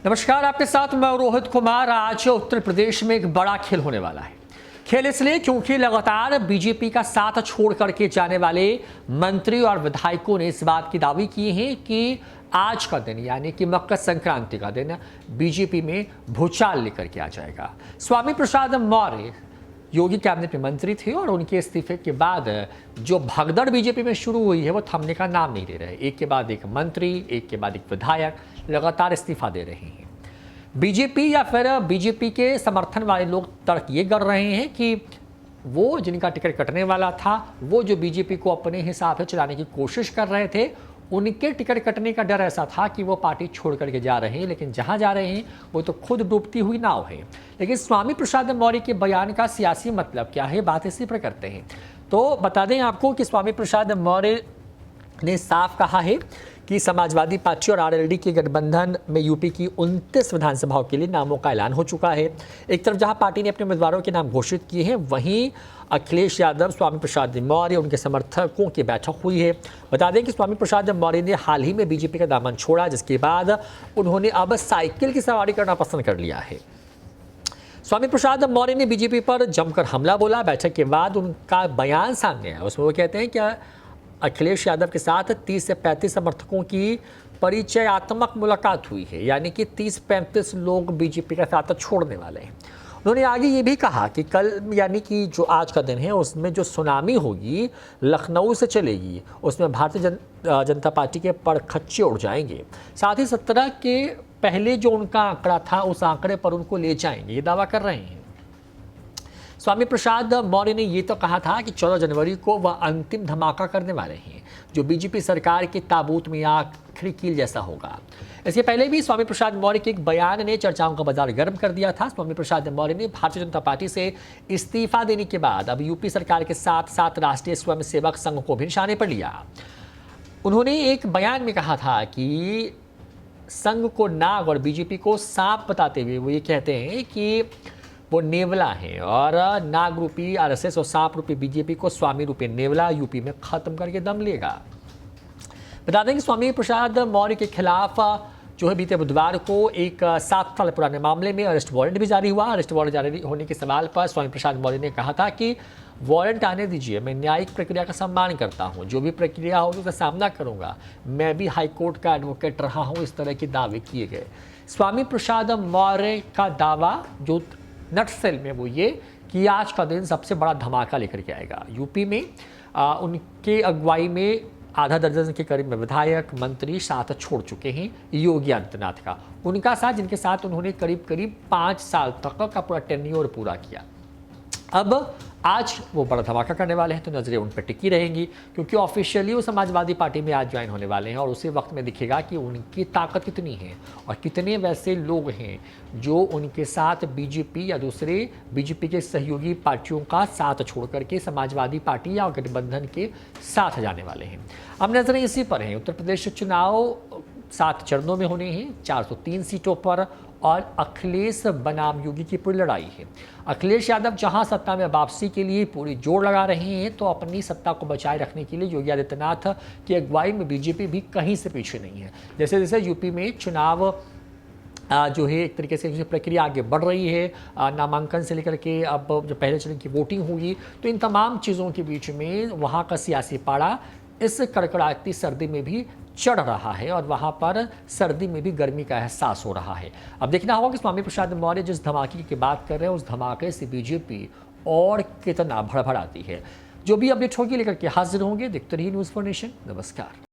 नमस्कार, आपके साथ मैं रोहित कुमार। आज उत्तर प्रदेश में एक बड़ा खेल होने वाला है। खेल इसलिए क्योंकि लगातार बीजेपी का साथ छोड़ करके जाने वाले मंत्री और विधायकों ने इस बात की दावी की है कि आज का दिन यानी कि मकर संक्रांति का दिन बीजेपी में भूचाल लेकर के आ जाएगा। स्वामी प्रसाद मौर्य योगी कैबिनेट में मंत्री थे और उनके इस्तीफे के बाद जो भगदड़ बीजेपी में शुरू हुई है वो थमने का नाम नहीं ले रहे। एक के बाद एक मंत्री, एक के बाद एक विधायक लगातार इस्तीफा दे रहे हैं। बीजेपी या फिर बीजेपी के समर्थन वाले लोग तर्क ये कर रहे हैं कि वो जिनका टिकट कटने वाला था, वो जो बीजेपी को अपने हिसाब से चलाने की कोशिश कर रहे थे, उनके टिकट कटने का डर ऐसा था कि वो पार्टी छोड़ करके जा रहे हैं, लेकिन जहां जा रहे हैं वो तो खुद डूबती हुई नाव है। लेकिन स्वामी प्रसाद मौर्य के बयान का सियासी मतलब क्या है, बात इसी पर करते हैं। तो बता दें आपको कि स्वामी प्रसाद मौर्य ने साफ कहा है कि समाजवादी पार्टी और आरएलडी के गठबंधन में यूपी की 29 विधानसभाओं के लिए नामों का ऐलान हो चुका है। एक तरफ जहां पार्टी ने अपने उम्मीदवारों के नाम घोषित किए हैं, वहीं अखिलेश यादव, स्वामी प्रसाद मौर्य, उनके समर्थकों की बैठक हुई है। बता दें कि स्वामी प्रसाद मौर्य ने हाल ही में बीजेपी का दामन छोड़ा, जिसके बाद उन्होंने अब साइकिल की सवारी करना पसंद कर लिया है। स्वामी प्रसाद मौर्य ने बीजेपी पर जमकर हमला बोला। बैठक के बाद उनका बयान सामने आया, उसमें वो कहते हैं कि अखिलेश यादव के साथ 30 से 35 समर्थकों की परिचयात्मक मुलाकात हुई है, यानी कि 30-35 लोग बीजेपी का साथ छोड़ने वाले हैं। उन्होंने आगे ये भी कहा कि कल यानी कि जो आज का दिन है उसमें जो सुनामी होगी लखनऊ से चलेगी, उसमें भारतीय जनता पार्टी के परखच्चे उड़ जाएंगे। साथ ही 17 के पहले जो उनका आंकड़ा था उस आंकड़े पर उनको ले जाएंगे, ये दावा कर रहे हैं। स्वामी प्रसाद मौर्य ने ये तो कहा था कि 14 जनवरी को वह अंतिम धमाका करने वाले हैं, जो बीजेपी सरकार के ताबूत में आखिरी कील जैसा होगा। इसके पहले भी स्वामी प्रसाद मौर्य के एक बयान ने चर्चाओं का बाजार गर्म कर दिया था। स्वामी प्रसाद मौर्य ने भारतीय जनता पार्टी से इस्तीफा देने के बाद अब यूपी सरकार के साथ साथ राष्ट्रीय स्वयंसेवक संघ को भी निशाने पर लिया। उन्होंने एक बयान में कहा था कि संघ को नाग और बीजेपी को सांप बताते हुए वो ये कहते हैं कि वो नेवला है और नाग रूपी आरएसएस और सांप रूपी बीजेपी को स्वामी रूपी नेवला यूपी में खत्म करके दम लेगा। बता दें कि स्वामी प्रसाद मौर्य के खिलाफ जो है बीते बुधवार को एक 7 साल पुराने मामले में अरेस्ट वारंट भी जारी हुआ। अरेस्ट वारंट जारी होने के सवाल पर स्वामी प्रसाद मौर्य ने कहा था कि वारंट आने दीजिए, मैं न्यायिक प्रक्रिया का सम्मान करता हूं, जो भी प्रक्रिया होगी उसका सामना करूंगा, मैं भी हाईकोर्ट का एडवोकेट रहा हूं। इस तरह के दावे किए गए। स्वामी प्रसाद मौर्य का दावा जो नटसेल में वो ये कि आज का दिन सबसे बड़ा धमाका लेकर के आएगा। यूपी में उनके अगुवाई में आधा दर्जन के करीब विधायक मंत्री साथ छोड़ चुके हैं योगी आदित्यनाथ का, उनका साथ जिनके साथ उन्होंने करीब करीब 5 साल तक का पूरा टेन्योर पूरा किया। अब आज वो बड़ा धमाका करने वाले हैं, तो नजरें उन पर टिकी रहेंगी क्योंकि ऑफिशियली वो समाजवादी पार्टी में आज ज्वाइन होने वाले हैं और उसी वक्त में दिखेगा कि उनकी ताकत कितनी है और कितने वैसे लोग हैं जो उनके साथ बीजेपी या दूसरे बीजेपी के सहयोगी पार्टियों का साथ छोड़ करके समाजवादी पार्टी या गठबंधन के साथ जाने वाले हैं। अब नजरें इसी पर हैं। उत्तर प्रदेश चुनाव 7 चरणों में होने हैं, 403 सीटों पर, और अखिलेश बनाम योगी की पूरी लड़ाई है। अखिलेश यादव जहां सत्ता में वापसी के लिए पूरी जोर लगा रहे हैं, तो अपनी सत्ता को बचाए रखने के लिए योगी आदित्यनाथ की अगुवाई में बीजेपी भी कहीं से पीछे नहीं है। जैसे जैसे यूपी में चुनाव जो है एक तरीके से प्रक्रिया आगे बढ़ रही है, नामांकन से लेकर के अब जो पहले चरण की वोटिंग होगी, तो इन तमाम चीज़ों के बीच में वहाँ का सियासी पारा इस कड़कड़ाती सर्दी में भी चढ़ रहा है और वहाँ पर सर्दी में भी गर्मी का एहसास हो रहा है। अब देखना होगा कि स्वामी प्रसाद मौर्य जिस धमाके की बात कर रहे हैं उस धमाके से बीजेपी और कितना भड़भड़ाती है। जो भी अपडेट होगी लेकर के हाजिर होंगे। देखते रहिए न्यूज़ फॉर नेशन। नमस्कार।